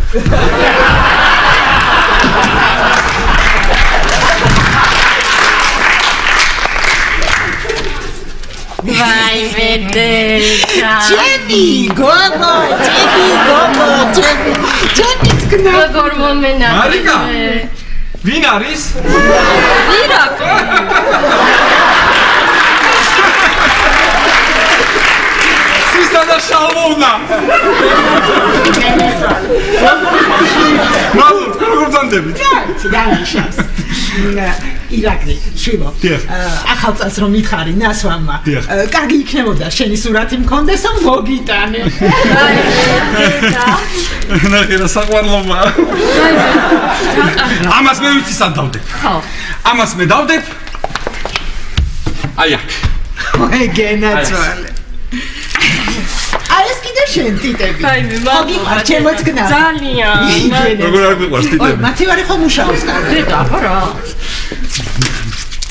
Vai vedere. Jenny, gogo, Jenny, როგორ მომენატრე. მარიკა. ვინ არის? ირაკლი. სისადა შალმოვნა. მალუ, როგორ ძანდებით? დაიშას. ირაკლი, შვილო. ახალ წელს რომ მითხარი ნასვამმა. კარგი იქნებოდა შენი სურათი მქონდეს და მოგიტანე. ნახე რა საყვარლობა. ამას მე ვიცი სად დავდებ. ხო. ამას მე დავდებ. აი აქ. ой, გენაცვალე. ეს კიდე შენ ტიტები. აი მე მოგიყვარ ჩემოც გნა. ძალიან. როგორ არ გიყვარს ой, ტიტები? მათი ვარი ხო მუშაობს კარგი. დედა, რა.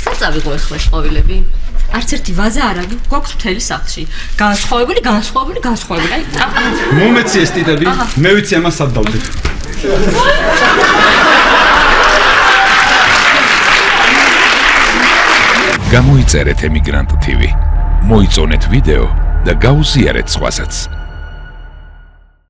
საწავიღო ეხლა ხოვილები. არც ერთი ვაზა არ აქვს, გვაქვს მთელი სახლში. განსხვავებული. აი, მომეცი ეს ტიტები, მე ვიცი ამას სად დავდებ. გამოიწერეთ ემიგრანტ TV. მოიწონეთ ვიდეო და გაუზიარეთ სხვასაც.